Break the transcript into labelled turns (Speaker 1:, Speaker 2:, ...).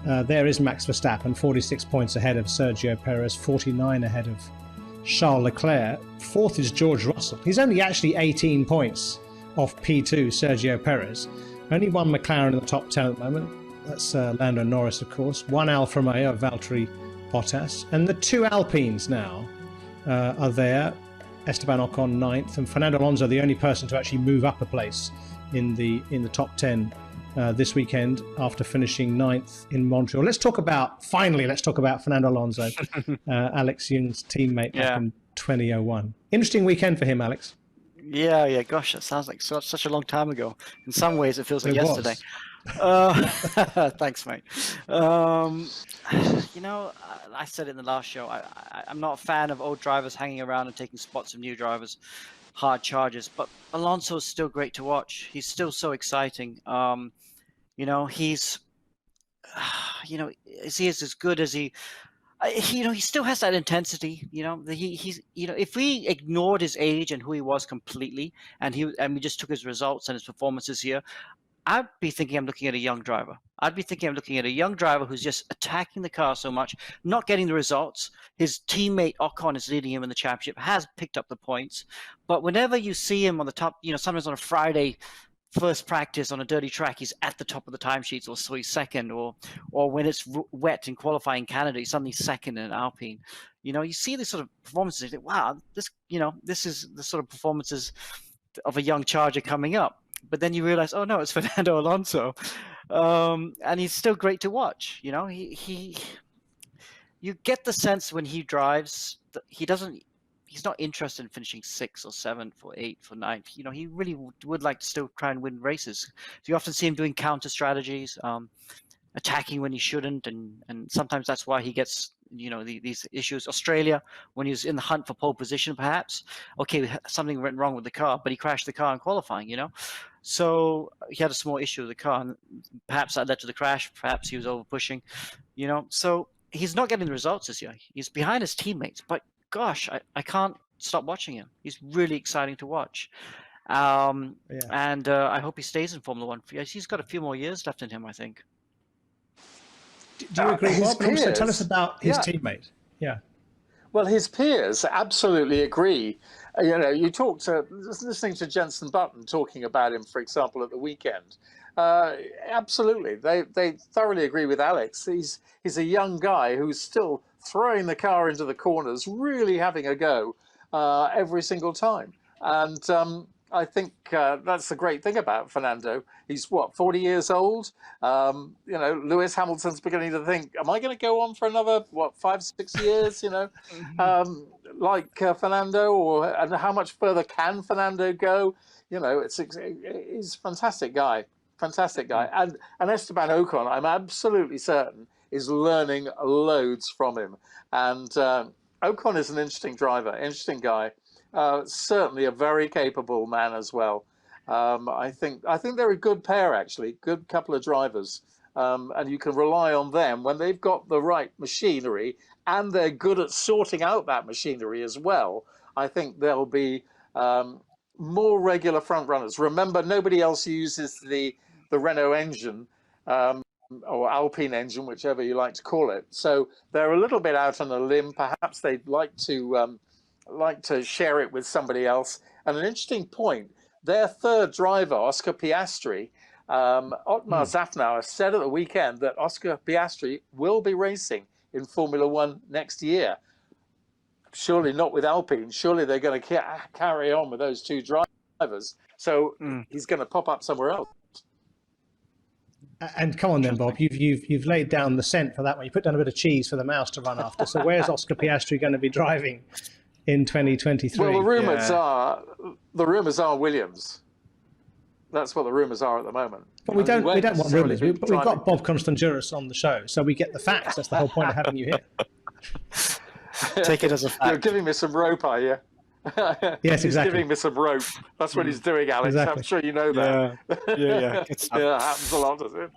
Speaker 1: there is Max Verstappen, 46 points ahead of Sergio Perez, 49 ahead of Charles Leclerc. Fourth is George Russell. He's only actually 18 points off P2, Sergio Perez. Only one McLaren in the top 10 at the moment. That's Lando Norris, of course. One Alfa Romeo, Valtteri Bottas. And the two Alpines now are there. Esteban Ocon 9th, and Fernando Alonso, the only person to actually move up a place in the top 10 this weekend after finishing 9th in Montreal. Let's talk about Fernando Alonso, Alex Yoong's teammate back in 2001. Interesting weekend for him, Alex.
Speaker 2: Yeah. Gosh, that sounds like such a long time ago. In some ways, it feels like yesterday. Thanks, mate. I said it in the last show. I'm not a fan of old drivers hanging around and taking spots of new drivers, hard charges. But Alonso is still great to watch. He's still so exciting. He's, is he as good as he still has that intensity. He's if we ignored his age and who he was completely, and we just took his results and his performances here, I'd be thinking I'm looking at a young driver. I'd be thinking I'm looking at a young driver who's just attacking the car so much, not getting the results. His teammate Ocon is leading him in the championship, has picked up the points. But whenever you see him on the top, sometimes on a Friday, first practice on a dirty track, he's at the top of the timesheets, or so he's second, or when it's wet in qualifying Canada, he's suddenly second in Alpine. You see this sort of performances, you think, wow, this is the sort of performances of a young charger coming up. But then you realize, oh no, it's Fernando Alonso, and he's still great to watch. You get the sense when he drives that he's not interested in finishing 6th or 7th or 8th or 9th. He really would like to still try and win races. So you often see him doing counter strategies, attacking when he shouldn't, and sometimes that's why he gets these issues. Australia, when he was in the hunt for pole position, perhaps something went wrong with the car, but he crashed the car in qualifying. So he had a small issue with the car, and perhaps that led to the crash. Perhaps he was over pushing. So he's not getting the results this year. He's behind his teammates, but gosh, I can't stop watching him. He's really exciting to watch. And I hope he stays in Formula One. He's got a few more years left in him, I think.
Speaker 1: Do you agree, Bob? And also tell us about his teammate. Yeah.
Speaker 3: Well, his peers absolutely agree. You listening to Jenson Button talking about him, for example, at the weekend. Absolutely, they thoroughly agree with Alex. He's a young guy who's still throwing the car into the corners, really having a go every single time. And I think that's the great thing about Fernando. He's 40 years old. Lewis Hamilton's beginning to think, am I going to go on for another 5-6 years? Like Fernando, and how much further can Fernando go? He's a fantastic guy. And Esteban Ocon, I'm absolutely certain, is learning loads from him. And Ocon is an interesting driver, interesting guy. Certainly a very capable man as well. I think they're a good pair, actually, good couple of drivers. And you can rely on them when they've got the right machinery and they're good at sorting out that machinery as well. I think there'll be more regular front runners. Remember, nobody else uses the Renault engine or Alpine engine, whichever you like to call it. So they're a little bit out on a limb. Perhaps they'd like to share it with somebody else. And an interesting point, their third driver, Oscar Piastri, Otmar Zafnauer said at the weekend that Oscar Piastri will be racing in Formula One next year. Surely not with Alpine. Surely they're going to carry on with those two drivers. So he's going to pop up somewhere else.
Speaker 1: And come on then, Bob, you've laid down the scent for that one. You put down a bit of cheese for the mouse to run after. So where's Oscar Piastri going to be driving in 2023?
Speaker 3: Well, the rumours are Williams. That's what the rumours are at the moment.
Speaker 1: But we don't want rumours. We've got Bob Constanduros on the show, so we get the facts. That's the whole point of having you here.
Speaker 2: Take it as a fact.
Speaker 3: You're giving me some rope, are you?
Speaker 1: Yes, exactly.
Speaker 3: He's giving me some rope. That's what he's doing, Alex.
Speaker 1: Exactly.
Speaker 3: I'm sure you know that.
Speaker 2: Yeah.
Speaker 3: Yeah, it happens a lot, doesn't it?